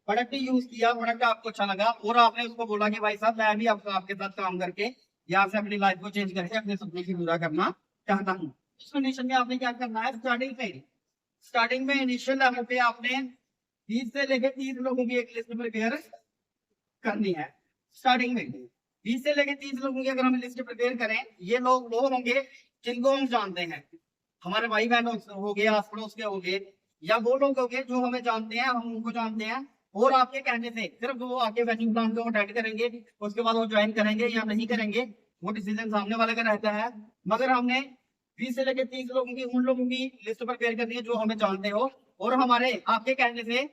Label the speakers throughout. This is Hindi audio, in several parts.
Speaker 1: प्रोडक्ट यूज किया, प्रोडक्ट आपको अच्छा लगा और आपने उसको बोला कि भाई साहब मैं भी आपको आपके साथ काम करके यहाँ से अपनी लाइफ को चेंज करके अपने सपने की पूरा करना चाहता हूँ। इस कंडीशन में आपने क्या करना है, स्टार्टिंग में इनिशियल लेवल पे आपने 20 से लेकर 30 लोगों की एक लिस्ट प्रिपेयर करनी है। स्टार्टिंग में 20 से लेकर 30 लोगों की अगर हम लिस्ट प्रिपेयर करें, ये लोग वो होंगे जिनको हम जानते हैं, हमारे भाई बहन हो गए, आस पड़ोस के हो गए, या वो लोग हो गए जो हमें जानते हैं, हम उनको जानते हैं। और आपके कहने से सिर्फ वो आके वेन्यू प्लान को अटेंड करेंगे, उसके बाद वो ज्वाइन करेंगे या नहीं करेंगे वो डिसीजन सामने वाले का रहता है। मगर हमने 20 से लेकर 30 लोगों की, उन लोगों की लिस्ट प्रिपेयर करनी है जो हमें जानते हो और हमारे आपके कहने से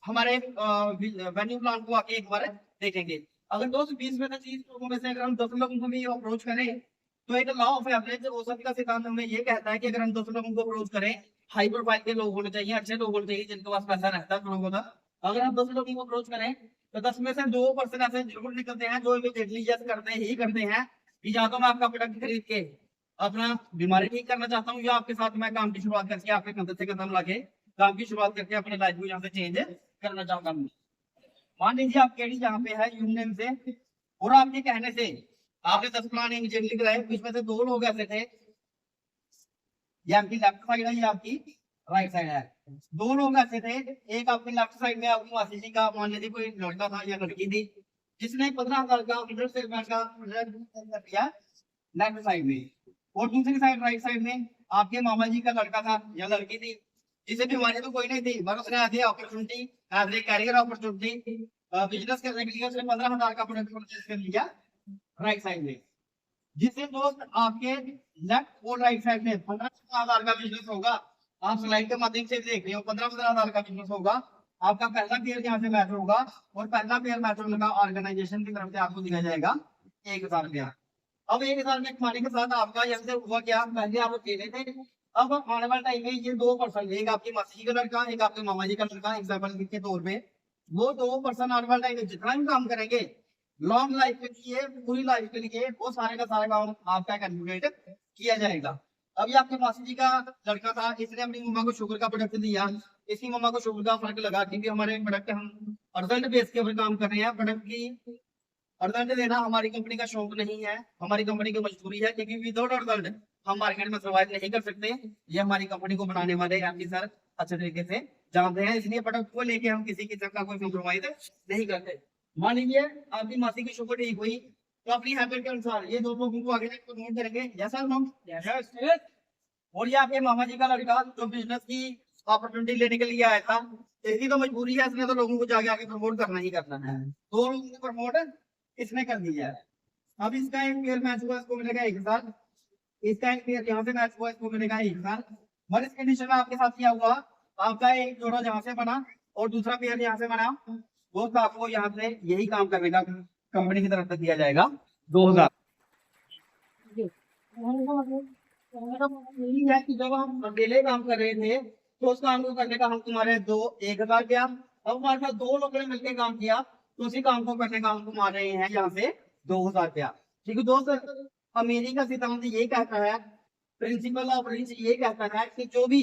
Speaker 1: हमारे वेन्यू प्लान को आके एक बार देखेंगे। अगर दोस्त 20 में से 30 लोगों में से अगर हम 10 लोगों को भी अप्रोच करें, तो एक लॉ ऑफ एवरेज औसत का सिद्धांत हमें ये कहता है कि अगर हम 10 लोगों को अप्रोच करें, हाई प्रोफाइल के लोग होने चाहिए, अच्छे लोग होने चाहिए जिनके पास पैसा रहता है लोगों का। अगर हम 10 लोगों को अप्रोच करें तो 10 में से 2% ऐसे जरूर निकलते हैं जो इमीडिएटली यस करते हैं कि या तो मैं आपका प्रोडक्ट खरीद के अपना बीमारी ठीक करना चाहता हूँ, या आपके साथ मैं काम की शुरुआत करके आपके कंधे से कदम लाके काम की शुरुआत करके अपनी लाइफ को यहाँ से चेंज करना चाहता हूँ। मान लीजिए आप केडी यहाँ पे है यूनियन से, और आपके कहने से आपने 10 प्लान इमीडिएटली कराए, इसमें से 2 लोग ऐसे थे, ये आपकी लेफ्ट साइड है, ये आपकी राइट साइड है। 2 लोग ऐसे थे, एक आपकी लेफ्ट साइड में आपकी मासी जी का मान लीजिए कोई लड़का था या लड़की थी, जिसने 15,000 का इंटरेस्ट पेमेंट का किया लेफ्ट साइड में, और दूसरी साइड राइट साइड में आपके मामा जी का लड़का था या लड़की थी, जिसे बीमारी तो कोई नहीं थी, मगर उसने ऐसी opportunity, as career opportunity business करने के लिए उसने 15,000 का प्रोडक्ट परचेज कर लिया राइट साइड में। जिससे दोस्त आपके लेफ्ट और राइट साइड में 15,000 का बिजनेस होगा, आप स्लाइड के माध्यम से देख रहे हो 15,000 का बिजनेस होगा, आपका पहला पेयर यहाँ से मैच होगा, और पहला पेयर मैच होने का ऑर्गेनाइजेशन की तरफ से आपको दिया जाएगा 1,000 रुपया। अब 1,000 में कमाने के साथ आपका यहाँ से हुआ क्या, पहले आप अकेले थे, अब आने वाले टाइम में ये 2 पर्सन, एक आपकी मासी का लड़का, एक आपके मामा जी का लड़का, एग्जाम्पल के तौर पे वो 2 पर्सन आने वाले टाइम में जितना भी काम करेंगे लॉन्ग लाइफ के लिए, पूरी लाइफ के लिए, वो सारे का सारा काम आपका कैलकुलेट किया जाएगा। अभी आपके मासी जी का लड़का था, इसने अपनी मम्मा को शुगर का प्रोडक्ट दिया, इसकी मम्मा को शुगर का फर्क लगा, क्योंकि हमारे प्रोडक्ट हम रिजल्ट बेस के ऊपर काम कर रहे हैं, प्रोडक्ट की रिजल्ट देना हमारी कंपनी का शौक नहीं है, हमारी कंपनी की मजबूरी है, क्योंकि विदाउट रिजल्ट हम मार्केट में सर्वाइव नहीं कर सकते। ये हमारी कंपनी को बनाने वाले एमडी सर अच्छे तरीके से जानते हैं, इसलिए प्रोडक्ट को लेके हम किसी किस्म का कोई कॉम्प्रोमाइज नहीं करते। मान लीजिए आपकी मासी की शुगर ठीक हुई, तो अपनी हैबिट के अनुसार ये 2 लोगों को आगे प्रमोट करेंगे, जैसा हम। और ये आपके मामा जी का लड़का जो बिजनेस की अपॉर्चुनिटी लेने के लिए आया था, इसकी तो मजबूरी है, इसने तो लोगों को जाके आगे प्रमोट करना ही करना है, 2 लोगों को प्रमोट इसने कर दिया है। अब इसका एक पेयर मैच हुआ, इसको मिलेगा 1,000, इसका एक पेयर यहाँ से मैच हुआ, इसको मिलेगा 1,000। और इस कंडीशन में आपके साथ क्या हुआ, आपका एक जोड़ा यहाँ से बना और दूसरा पेयर यहाँ से बना, वो आपको यहाँ से यही काम करने का कंपनी की तरफ से दिया जाएगा 2,000। यही है कि जब हम अकेले काम कर रहे थे तो उस काम को करने का हम तुम्हारे 1,000 किया, अब हमारे साथ 2 लोगों ने मिलकर काम किया तो उसी काम को करने का हम तुम्हारे रहे हैं यहाँ से 2,000 रुपया। ठीक है दोस्त, अमेरिका सिद्धांत ये कहता है, प्रिंसिपल ऑफ रिच ये कहता है कि जो भी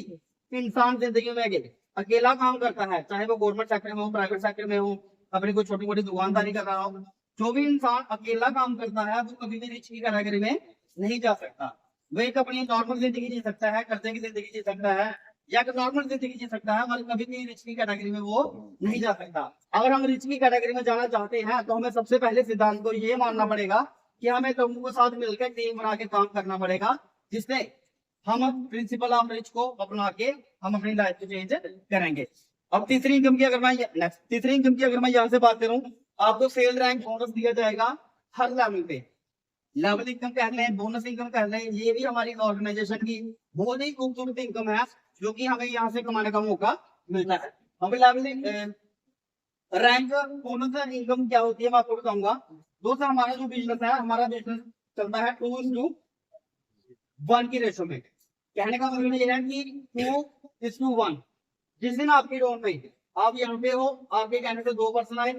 Speaker 1: इंसान जिंदगी में अकेला काम करता है, चाहे वो गवर्नमेंट सेक्टर में हो, प्राइवेट सेक्टर में हो, अपनी कोई छोटी मोटी दुकानदारी कर रहा हो, जो भी इंसान अकेला काम करता है वो कभी भी रिच की कैटेगरी में नहीं जा सकता। वो एक अपनी नॉर्मल जिंदगी जी सकता है, कर्जे की जिंदगी जी सकता है, या नॉर्मल जिंदगी जी सकता है, मगर कभी भी रिच की कैटेगरी में वो नहीं जा सकता। अगर हम रिच की कैटेगरी में जाना चाहते हैं तो हमें सबसे पहले सिद्धांत को ये मानना पड़ेगा कि हमें लोगों के साथ मिलकर टीम बना के काम करना पड़ेगा, जिससे हम प्रिंसिपल ऑफ रिच को अपना के हम अपनी लाइफ को चेंज करेंगे। अब तीसरी इनकम की अगर मैं यहाँ से बात करूं, आपको सेल रैंक बोनस दिया जाएगा हर लेवल पे। लेवल इनकम कह लें, बोनस इनकम कह लें, ये भी हमारी ऑर्गेनाइजेशन की बहुत ही खूबसूरत इनकम है जो कि हमें यहाँ से कमाने का मौका मिलता है। हमें लेवल रैंक बोनस इनकम क्या होती है मैं आपको बताऊंगा। दोस्तों हमारा जो बिजनेस है, हमारा बिजनेस चलता है 2:1 की रेशो में। कहने का मतलब ये है कि 2:1। जिस दिन आपकी डोन में आप यहाँ पे हो, आपके कहने से 2 पर्सन आए,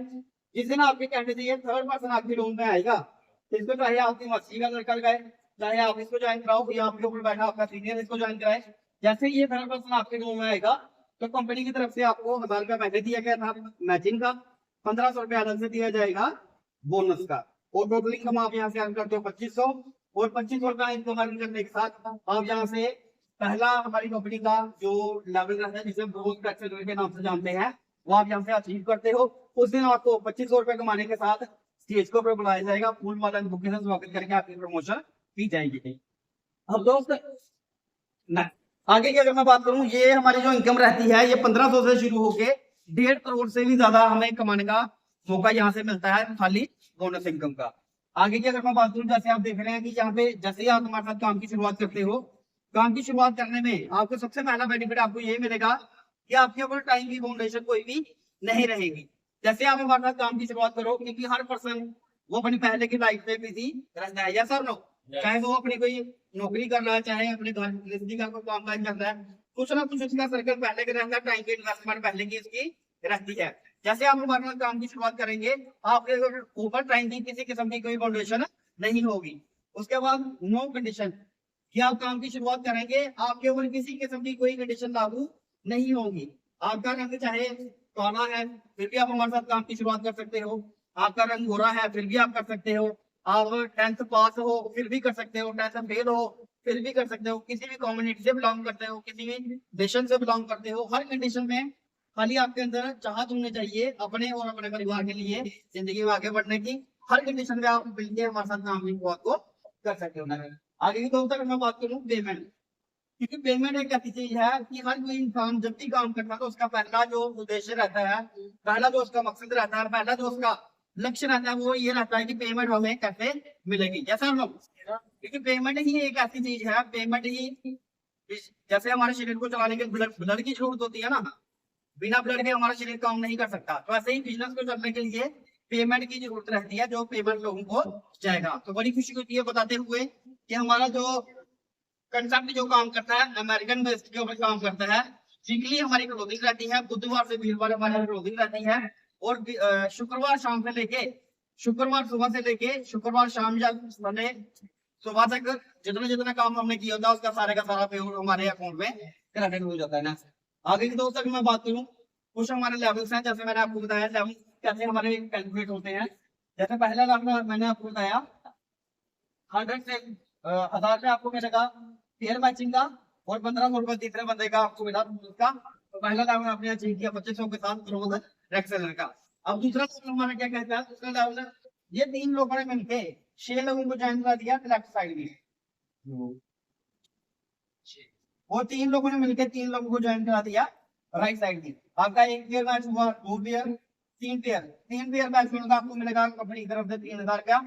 Speaker 1: जिस दिन आपके कहने से ये 3rd पर्सन आपकी डोन में आएगा, इसको चाहे आपकी मछली का लड़का लगाए, चाहे आप इसको ज्वाइन कराओ या आपके ऊपर बैठा आपका सीनियर इसको ज्वाइन कराए, जैसे ये 3rd पर्सन आपके डोन में आएगा तो कंपनी की तरफ से आपको 1000 रुपया पहले दिया गया था मैचिंग का, 1500 रुपया अलग से दिया जाएगा बोनस का, और टोटल इनकम आप यहाँ से अर्न करते हो 2500, और 2500 रुपया इनकम अर्न करने के साथ आप यहाँ से पहला हमारी कंपनी का जो लेवल रहता है जिसे ग्रोथ एक्सेलरेटर के नाम से जानते हैं वो आप यहाँ से अचीव करते हो। उस दिन आपको 2500 रुपए कमाने के साथ स्टेज को बुलाया जाएगा, फूल माला बुके से स्वागत करके आपकी प्रमोशन की जाएगी। अब दोस्त आगे की अगर मैं बात करूं, ये हमारी जो इनकम रहती है ये 1500 से शुरू होके 1.5 करोड़ से भी ज्यादा हमें कमाने का मौका यहाँ से मिलता है खाली बोनस इनकम का। आगे की अगर मैं बात करूं, जैसे आप देख रहे हैं कि यहाँ पे जैसे ही आप हमारे साथ काम की शुरुआत करते हो, काम की शुरुआत करने में आपको सबसे पहला बेनिफिट आपको ये मिलेगा कि आपके ऊपर टाइम की फाउंडेशन कोई भी नहीं रहेगी। जैसे आप हमारे साथ काम की शुरुआत करो, क्योंकि हर पर्सन वो अपनी पहले की लाइफ में बिजी रहता है, या सर नो, चाहे वो अपनी कोई नौकरी कर रहा है, चाहे अपने घर गृहस्थी का कोई काम काज करता है, कुछ ना कुछ उसका सर्कल पहले का रहता है, टाइम की इन्वेस्टमेंट पहले की इसकी रहती है। जैसे आप हमारे साथ काम की शुरुआत करेंगे, आपके ऊपर टाइम की किसी किस्म की कोई फाउंडेशन नहीं होगी। उसके बाद नो कंडीशन कि आप काम की शुरुआत करेंगे, आपके ऊपर किसी किस्म की कोई कंडीशन लागू नहीं होगी। आपका रंग चाहे काला है फिर भी आप हमारे साथ काम की शुरुआत कर सकते हो, आपका रंग गोरा है फिर भी आप कर सकते हो, आप 10th पास हो फिर भी कर सकते हो, 10th फेल हो फिर भी कर सकते हो, किसी भी कम्युनिटी से बिलोंग करते हो, किसी भी नेशन से बिलोंग करते हो, हर कंडीशन में खाली आपके अंदर चाहत होनी चाहिए अपने और अपने परिवार के लिए जिंदगी में आगे बढ़ने की। हर कंडीशन में आप मिलकर हमारे साथ काम की शुरुआत को कर सकते हो। आगे की दोस्तों अगर मैं बात करूँ पेमेंट, क्योंकि पेमेंट एक ऐसी चीज है कि हर कोई इंसान जब भी काम करता है तो उसका पहला जो उद्देश्य रहता है, पहला जो उसका मकसद रहता है, पहला जो उसका लक्ष्य रहता है वो ये रहता है कि पेमेंट हमें कैसे मिलेगी। जैसा हम लोग, क्योंकि पेमेंट ही एक ऐसी चीज है, पेमेंट ही जैसे हमारे शरीर को चलाने के ब्लड की जरूरत होती है ना, बिना ब्लड के हमारा शरीर काम नहीं कर सकता, तो ऐसे ही बिजनेस को चलने के लिए पेमेंट की जरूरत रहती है, जो पेमेंट लोगों को जाएगा। तो बड़ी खुशी होती है बताते हुए कि हमारा जो कंसेप्ट जो काम करता है अमेरिकन बेस्ड के ऊपर काम करता है। वीकली हमारी क्लोजिंग रहती है, बुधवार से वीरवार हमारी क्लोजिंग रहती है, और शुक्रवार शाम से लेके शुक्रवार सुबह से लेके शुक्रवार शाम या सुबह तक जितना जितना काम हमने किया होता है उसका सारे का सारा पेमेंट हमारे अकाउंट में क्रेडिट हो जाता है ना। आगे की दोस्तों मैं बात करूँ, कुछ हमारे लेवल्स हैं, जैसे मैंने आपको बताया लेवल कैसे हमारे कैलकुलेट होते हैं। जैसे पहला लेवल मैंने आपको बताया 100 से 1000 से आपको मिलेगा पेयर मैचिंग का, और 1500 रुपए तीसरे बंदे का आपको मिला उसका। तो पहला लेवल आपने अचीव किया 2500 के साथ ग्रोथ एक्सेलर का। अब दूसरा लेवल हमारा क्या कहता है, दूसरा लेवल ये 3 लोगों ने मिलके 6 लोगों को ज्वाइन करा दिया लेफ्ट साइड में, वो 3 लोगों ने मिलकर 3 लोगों को ज्वाइन करा दिया राइट साइड में। आपका एक पेयर मैच हुआ, 2 पेयर, 3 पेयर मैच होने का आपको मिलेगा कंपनी की तरफ से 3000 का,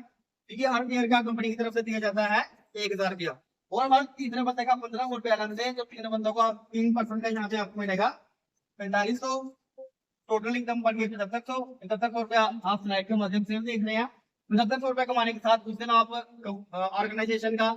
Speaker 1: क्योंकि हर पेयर का कंपनी की तरफ से दिया जाता है 1000 रुपया, और हर तीसरे बंदे का 1500 रुपया अलग से, जो 3 बंदों को 3% का यहाँ पे आपको मिलेगा 4500। टोटल इनकम बढ़ गई 7500 रुपया आप स्लाइड के माध्यम से देख रहे हैं। 7500 रुपया कमाने के साथ उस दिन आप ऑर्गेनाइजेशन का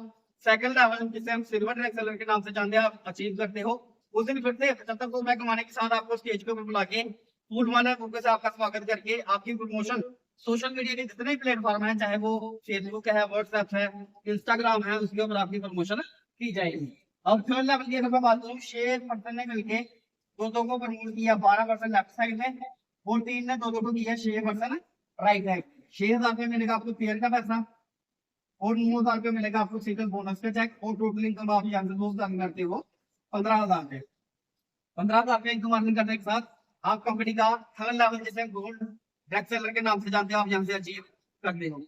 Speaker 1: सेकंड लेवल जिसे हम सिल्वर एक्सेलर के नाम से जानते हैं आप अचीव करते हो। उस दिन फिर से 7500 रुपया कमाने के साथ आपको स्टेज के ऊपर बुला के फूल माला बुके से आपका स्वागत करके आपकी प्रमोशन सोशल मीडिया के जितने प्लेटफॉर्म है, चाहे वो फेसबुक है, व्हाट्सएप है, इंस्टाग्राम है, उसके ऊपर आपकी प्रमोशन की जाएगी। अब थर्ड लेवल की अगर मैं बात करूँ, 6 पर्सन ने मिलके दो को प्रमोट किया 12% लेफ्ट साइड में, और 3 ने दो को किया 6% राइट साइड। 6000 रुपये मिलेगा आपको पेयर का पैसा, और 9000 रुपये मिलेगा आपको सिंगल बोनस का चेक, और टोटल इनकम आप यहाँ से अर्न करते हो 15000 रुपये। 15000 रुपये इनकम अर्न करने के साथ आप कंपनी का थर्ड लेवल जिसे गोल्ड एक्सेलर के नाम से जानते हो आप यहाँ से अचीव करते हो।